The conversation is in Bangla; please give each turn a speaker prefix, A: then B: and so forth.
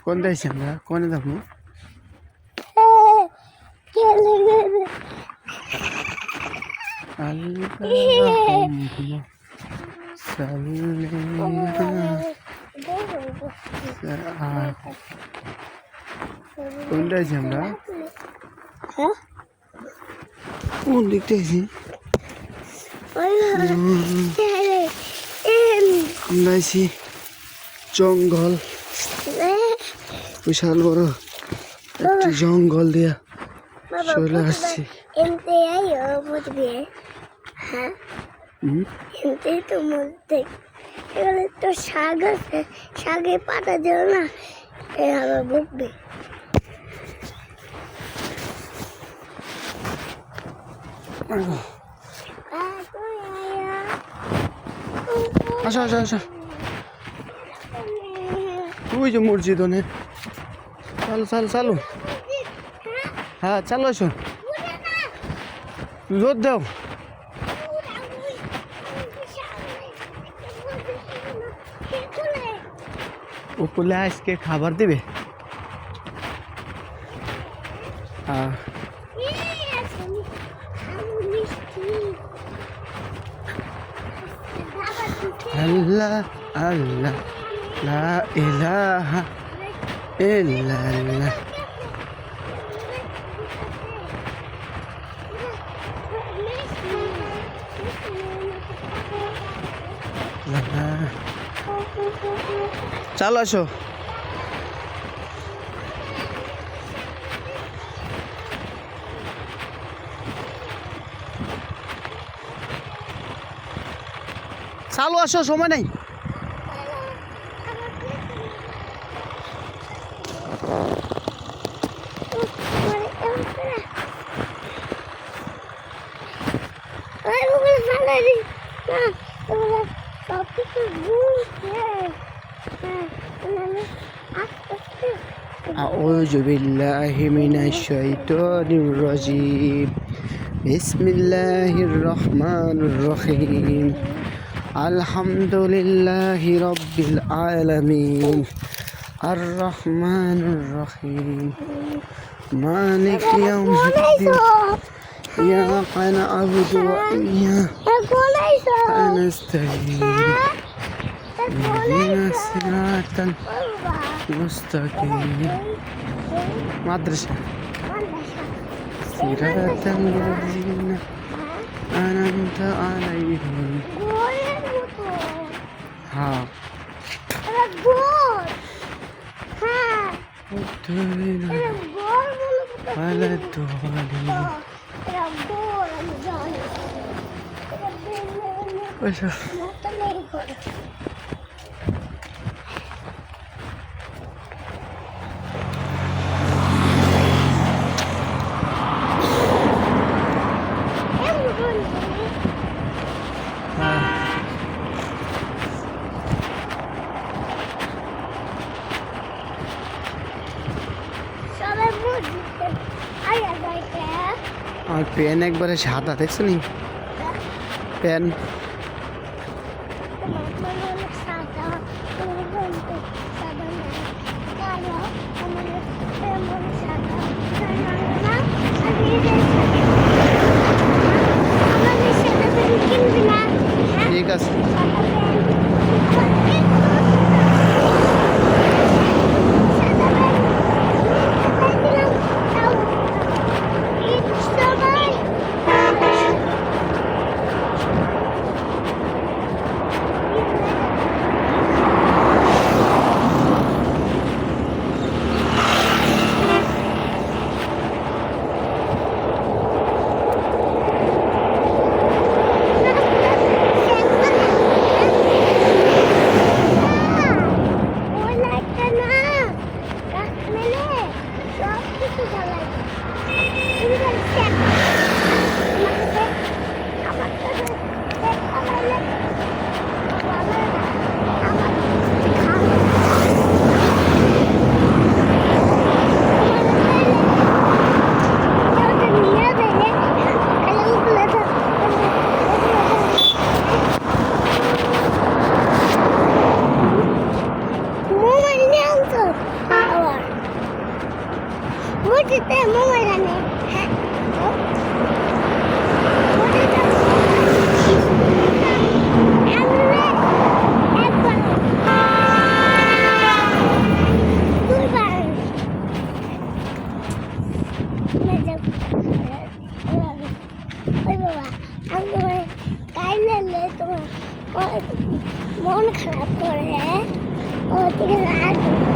A: কোন দেশে আমরা কোনে যাবো? কোন দেশে আমরা? কোন দিকটা আছি? আমরা আছি জঙ্গল, বিশাল বড় একটি জঙ্গল দিয়া চলে আসছি।
B: তো শাক আছে, শাকে পাতা দিও না, আমার বুকবে।
A: আসো আসো আসো, ওই যে মসজিদ অনেক। চালো চালো চালো, হ্যাঁ চালো আসো, জোর দাও। উপলে আজকে খাবার দিবে। আল্লাহ আল্লাহ লা ইলাহা ইল্লাল্লাহ। চালো আসো। চালো আসো, সময় নাই। أعوذ بالله من الشيطان الرجيم بسم الله الرحمن الرحيم الحمد لله رب العالمين الرحمن الرحيم مالك يوم الدين إياك نعبد وإياك نستعين اهدنا الصراط المستقيم مدرسة صراط الذين أنعمت عليهم. हाँ على الضالين. আর পেন একবারে সাদা, দেখছো নি পেন? ঠিক আছে।
B: যাব ওই বাবা আমি তোমার কাইলে তোমার মন খারাপ করে ও ঠিক আছে